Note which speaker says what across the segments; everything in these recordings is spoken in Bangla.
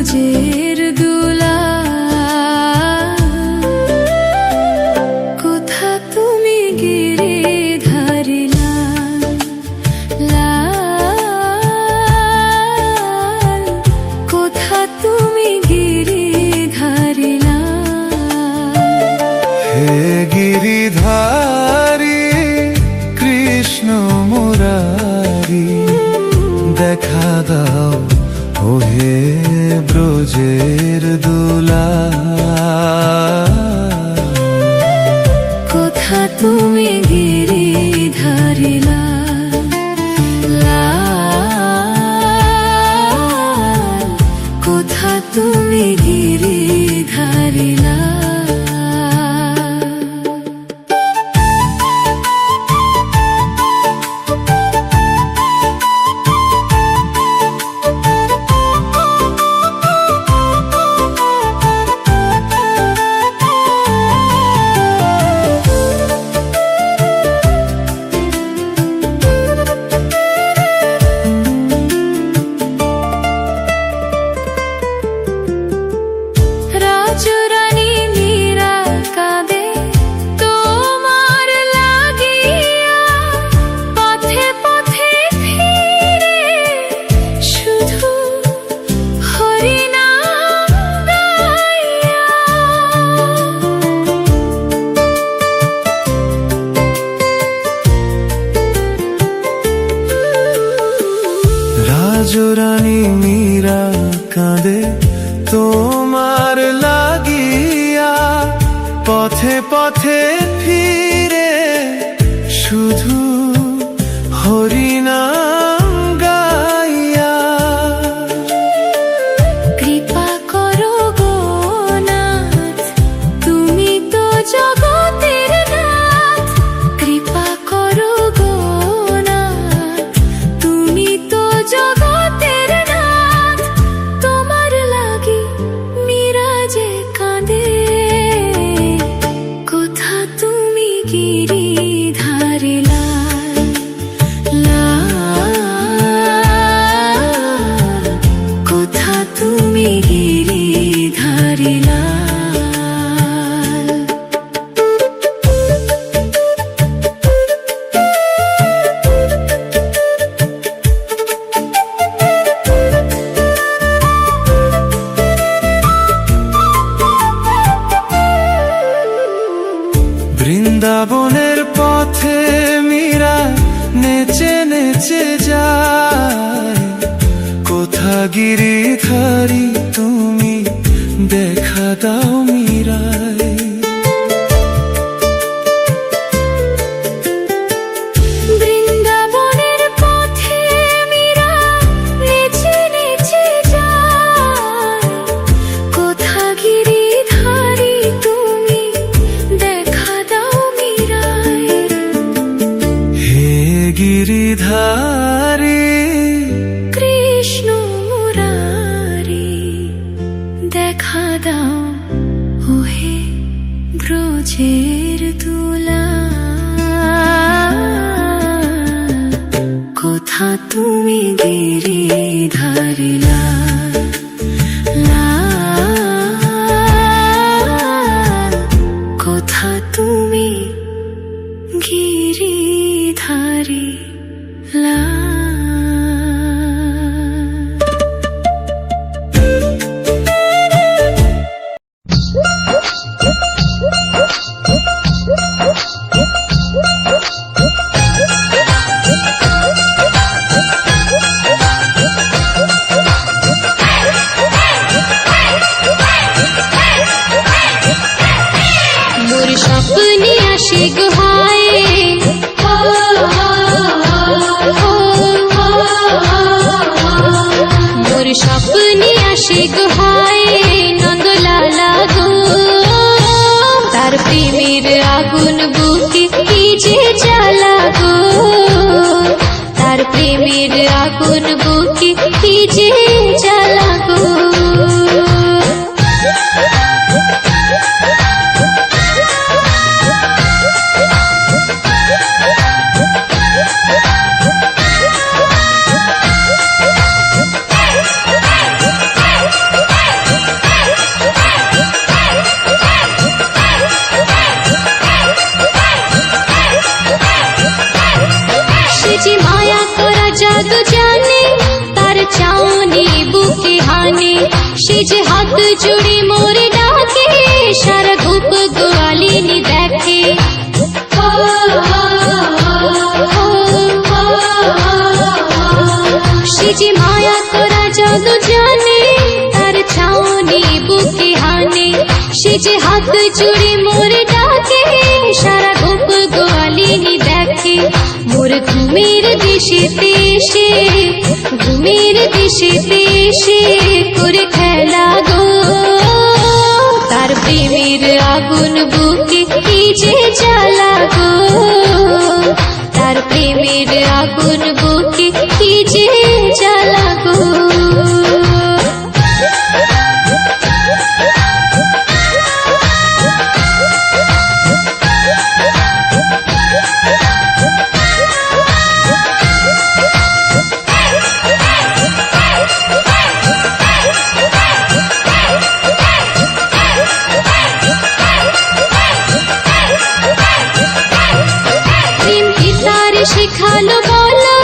Speaker 1: ব্রজের দুলা, কোথা তুমি গিরিধারী লাল, কোথা তুমি গিরিধারী লাল।
Speaker 2: হে গিরিধারী কৃষ্ণ মুরারি, দেখা দাও ওহে ব্রজের দুলা,
Speaker 1: কোথা তুমি গিরিধারী লাল, কোথা তুমি গিরিধারী লাল।
Speaker 2: রাজরানী মীরা কাঁদে তোমার লাগিয়া, পথে পথে ফিরে শুধু হরিনাম গাইয়া।
Speaker 1: কৃপা করো গো নাথ, তুমি তো জগতের নাথ, কৃপা করো গো নাথ, তুমি তো জগতের নাথ। তোমার লাগি মীরা যে কাঁদে, কোথা তুমি গিরিধারী লাল, কোথা তুমি গিরিধারী লাল।
Speaker 2: বৃন্দাবনের পথে মীরা নেচে নেচে যায়, কোথা গিরিধারী তুমি দেখা দাও মীরায়।
Speaker 1: বৃন্দাবনের পথে মীরা নেচে নেচে যায়, কোথা গিরিধারী তুমি দেখা দাও মীরায়।
Speaker 2: হে গিরিধারী
Speaker 1: কৃষ্ণ মুরারি, দেখা দাও ওহে ব্রজের দুলা, কোথা তুমি গিরিধারী লাল, কোথা তুমি গিরিধারী লাল।
Speaker 3: মোর স্বপ্নে আসে গুহায়, মোর স্বপ্নে আসে গুহায় নন্দলালা গো, তার প্রেমের আগুন বুকে কি যে জ্বালা গো, তার প্রেমের আগুন বুকে কি যে জ্বালা গো। যে হাত জুড়ে মোরে ডাকে, সারা গোপ গোয়ালিনী দেখে। সে যে মায়া করা জাদু জানে, তার ছাউনি বুকে হানে। সে যে হাত জুড়ে মোরে ডাকে, সারা গোপ গোয়ালিনী দেখে। মোর ঘুমের দেশেতে এসে, ঘুমের দেশেতে এসে করে খেলা গো। তার প্রেমের আগুন বুকে কি যে জ্বালা গো, তার প্রেমের আগুন বুকে কি যে জ্বালা গো। শেখালো বলো,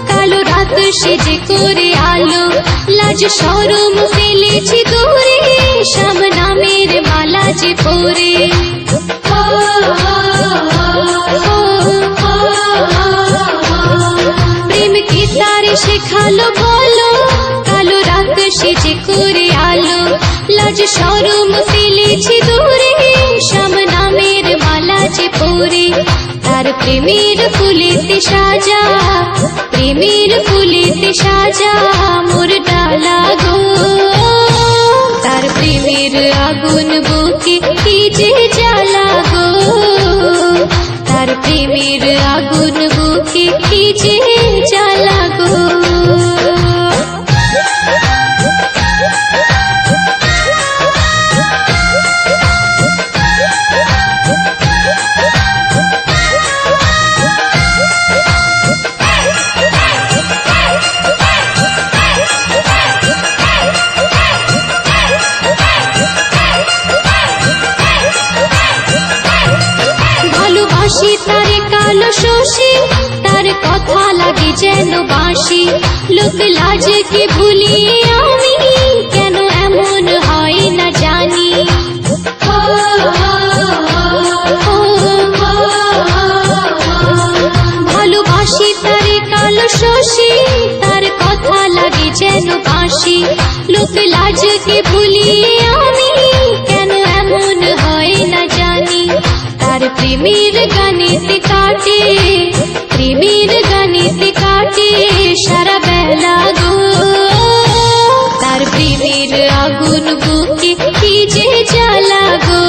Speaker 3: কালো রাত সেজে করে আলো। লাজ শরম ফেলেছি দূরে, শ্যাম নামের মালা যে পরে। প্রেম কি তার শেখালো বলো, কালো রাত সেজে করে আলো। লাজ শরম ফেলেছি দূরে, শ্যাম নামের মালা যে পরে। তার প্রেমের ফুলেতে সাজা, প্রেমের ফুলেতে সাজা মোর ডালা গো। তার প্রেমের আগুন বুকে কি যে জ্বালা গো, তার প্রেমের আগুন বুকে কি যে জ্বালা গো। তারে কালো শোষী, তার কথা লাগে যেন বাঁশি। লোক লাজকে ভুলিয়ে আমি কেন এমন হয় না জানি। ভালোবাসি তারে কালো শোষী, তার কথা লাগে যেন বাঁশি। লোক লাজকে ভুলিয়ে আমি কেন এমন হয় না জানি। তার প্রেমের গানেতে কাটে, প্রেমের গানেতে কাটে সারা বেলা গো। তার প্রেমের আগুন বুকে কি যে জ্বালা গো,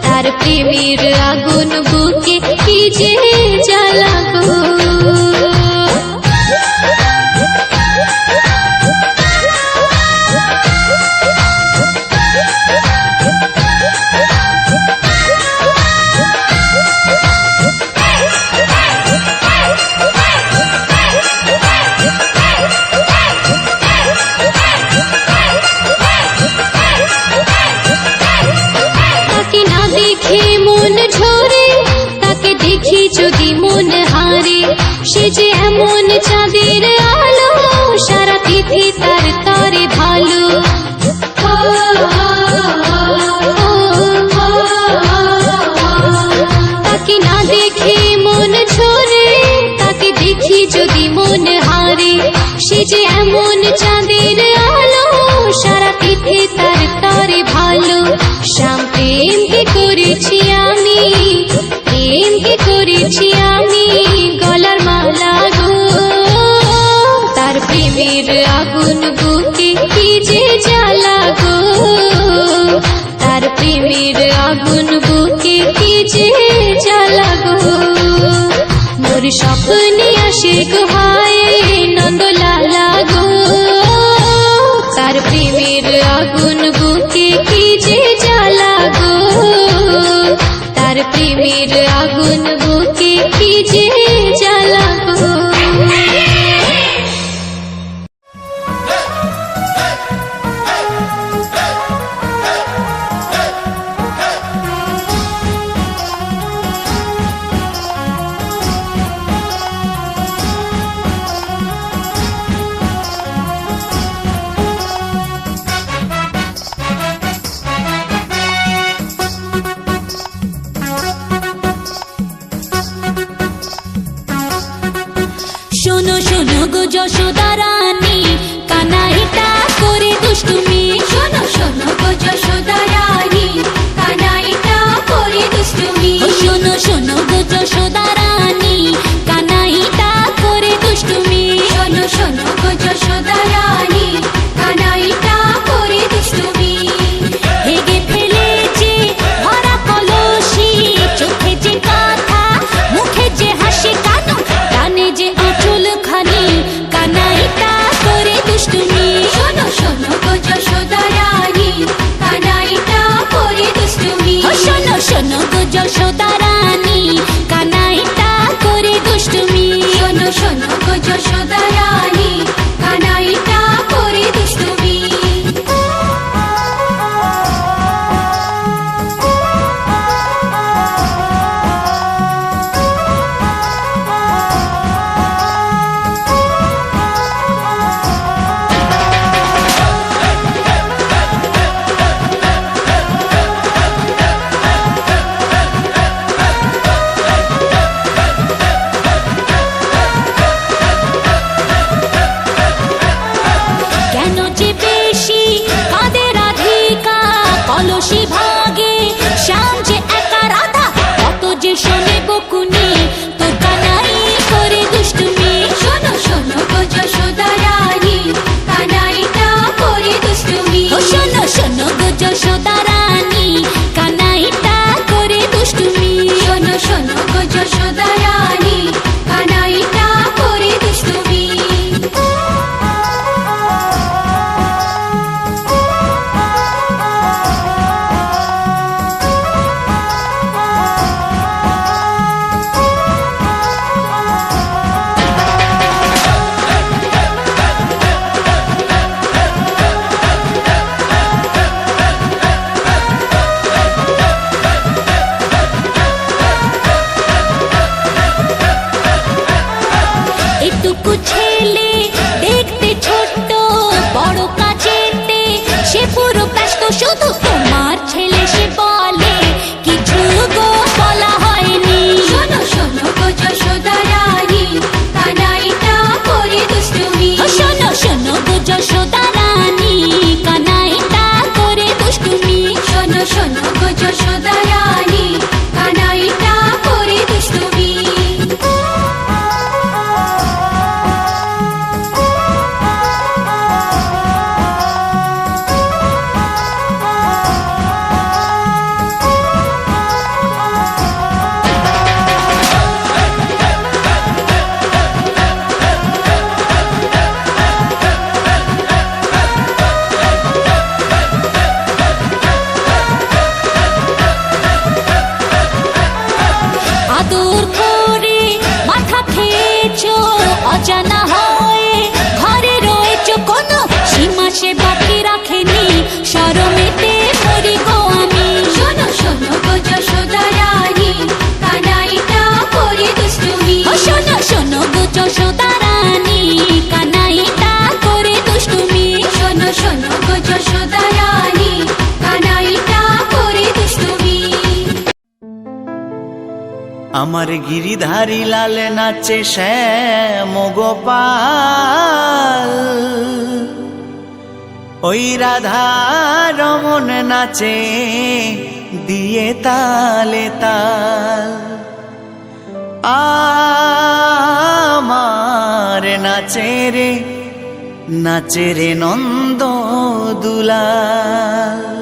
Speaker 3: তার প্রেমের আগুন বুকে কি যে জ্বালা গো। যদি মন হারে, সে যে এমন চাঁদের আলো, সারা তিথি তার তারে ভালো। তাকে না দেখে মন ঝরে, তাকে দেখি যদি মন হারে। সে যে এমন চাঁদের আলো, সারা তিথি তার তারে ভালো। শ্যাম প্রেম কি করেছি আমি, প্রেম কি করেছি আমি গলার মালা গো। তার প্রেমের আগুন বুকে কি যে জ্বালা গো, তার প্রেমের আগুন বুকে কি যে জ্বালা গো। মোর স্বপ্নে আসে গো হায় নন্দলালা গো, তার প্রেমের আগুন বুকে কি যে জ্বালা গো, তার প্রেমের আগুন বুকে কি যে জ্বালা গো। যশোদা রানী কানাইটা করে দুষ্টুমি শোনো শোনো গো যশোদা রানী কানাইটা করে দুষ্টুমি শোনো শোনো গো যশোদা রানী কানাইটা করে দুষ্টুমি শোনো শোনো গো যশোদা রানী কানাইটা করে দুষ্টুমি হেগে ফেলেছে ভরা কলসি চোখে যে কথা মুখে যে হাসি কানো কানে যে আঁচল খানি কানাইটা করে দুষ্টুমি শোনো শোনো গো যশোদা রানী কানাইটা করে দুষ্টুমি শোনো শোনো গো যশোদা রানী কানাইটা করে দুষ্টুমি শোনো শোনো গো যশোদা রানী কানাইটা করে দুষ্টুমি কেন যে বেশি কাঁদে রাধিকা কলসি ভাগে শ্যাম যে একা রাধা কত যে শোনে বকুনি তো কানাই করে দুষ্টুমি শোনো শোনো গো যশোদা রানী কানাইটা করে দুষ্টুমি শোনো শোনো গো যশোদা রানী কানাইটা করে দুষ্টুমি শোনো শোনো গো যশোদা রানী কানাইটা করে দুষ্টুমি এটুকু ছেলে দেখতে ছোট্ট বড় কাছেতে সে পুরো ব্যস্ত শুধু তোমার ছেলে সে বলে কিছু গো বলা হয়নি শোনো শোনো গো যশোদা রানী কানাইটা করে দুষ্টুমি শোনো শোনো গো যশোদা রানী কানাইটা করে দুষ্টুমি শোনো শোনো গো যশোদা রানী কানাইটা করে দুষ্টুমি আদর করে মাথা খেয়েছো অজানা হয়ে ঘরে রয়েছো কোনো সীমা সে বাকি রাখেনি শরমেতে মরি গো আমি শোনো শোনো গো যশোদা রানী কানাইটা করে দুষ্টুমি শোনো শোনো গো যশোদা রানী কানাইটা করে দুষ্টুমি শোনো শোনো গো যশোদা রানী কানাইটা করে দুষ্টুমি
Speaker 2: আমার গিরিধারী লাল নাচে শ্যাম গোপাল ওই রাধা রমন নাচে দিয়ে তালে তাল আমার নাচে রে নন্দ দুলাল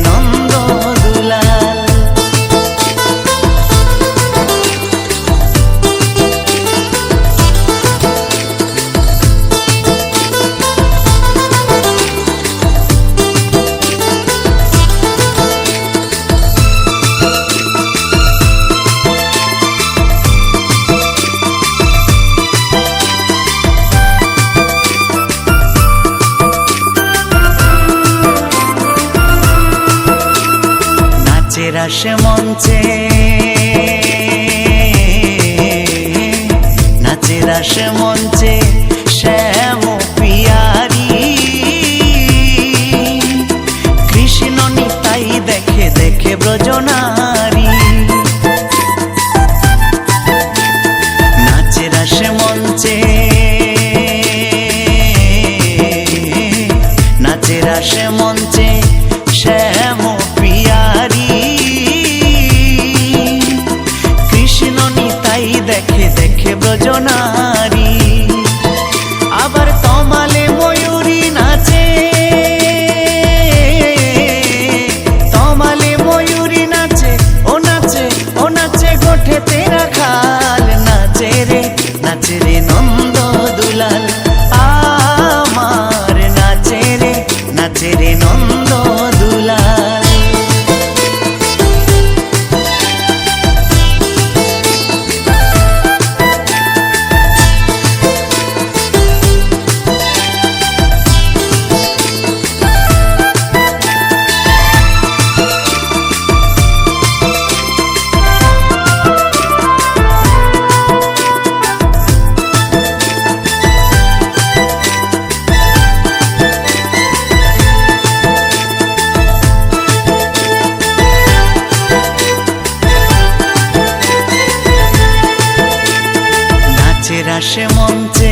Speaker 2: নন্দ দুলাল। নাচের আসে মঞ্চে, নাচের আসে মঞ্চে শ্যাম পিয়ারি, কৃষ্ণ নিতাই দেখে দেখে ব্রজনারী। নাচের আসে মঞ্চে, নাচের আসে মঞ্চে শ্যাম পিয়ারি, কৃষ্ণ নিতাই দেখে দেখে ব্রজনারী। আবার তমালে ময়ূরী নাচে, তমালে ময়ূরী নাচে, ও নাচে, ও নাচে গোঠে তেরা খাল। নাচে রে, নাচে রে নন্দ দুলাল আমার, নাচে রে, নাচে রে নন্দ দুলাল। নাচের আসে মঞ্চে,